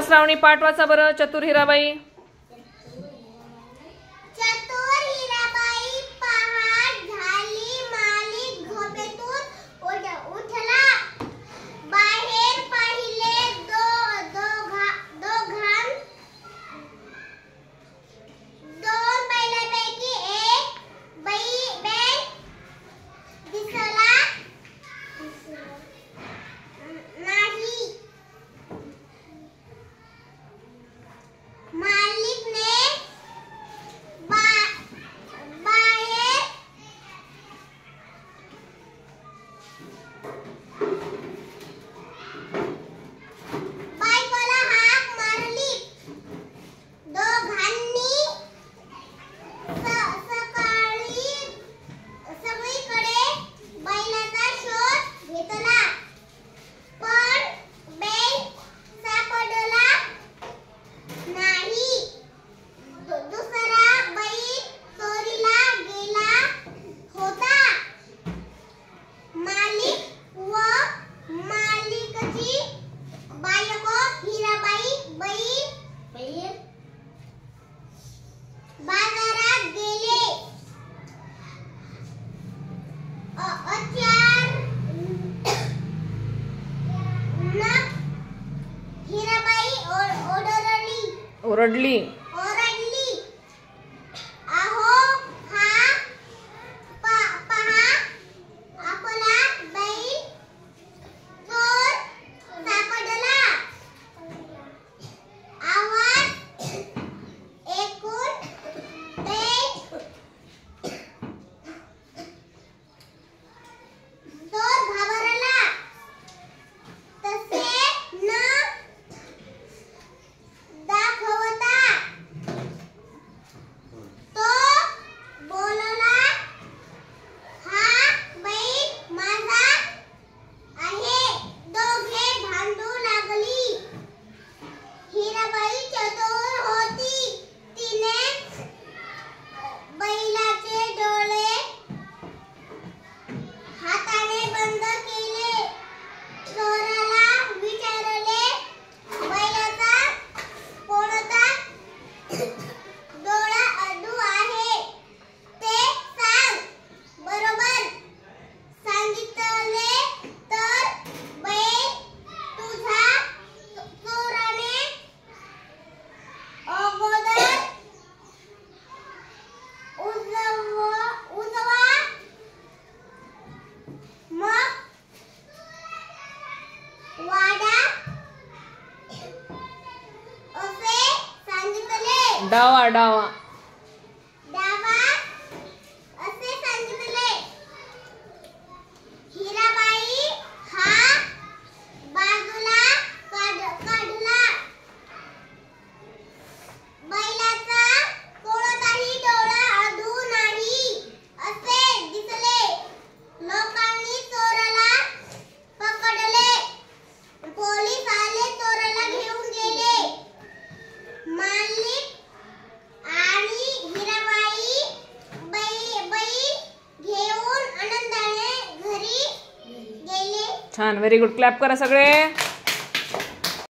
श्रावणी पाठ वाचा बरं. चतुर हिराबाई. चतुर हिराबाई पहाट झाली, मालिक झोपेतून उठला. बाहेर पाहिले दोघां दोन बैलांपैकी एक बैल दिसला नाही. मालिकने बाहेर बायकोला हाक मारली. दोघांनी सगळीकडे बैलाचा शोध घेतला, पण बैल सापडला नाही. दुसरा बैल चोरीला गेला होता. मालिक व मालिकची बायको हिराबाई बाजारात गेले. हिराबाई ओरडली. अहो पहा, आपला बैल चोर सापडला. आवाज ऐकून चोर घाबरला. तसे न दाखवता तो बोलला, हा बैल माझा आहे. दोघे भांडू लागली. हिराबाई चतुर होती. तिने बैलाचे डोळे हाताने बंद केले. चोराला विचारले, बैलाचा कोणता डोळा अडू आहे ते सांग. बरोबर सांगितले तर बैल तुझा चोराने अगोदर उजवा मग वाडा असे सांगितले. डावा डावा असे सांगितले. हिराबाई हा बाजूला काढला. बैलाचा कोणताही डोळा अधू नाही असे दिसले. लोकांनी चोराला पकडले. पोलीस आले, चोराला घेऊन गेले. मालिक आणि हिराबाई बैल घेऊन आनंदाने घरी गेले. छान. Very good. क्लॅप करा सगळे.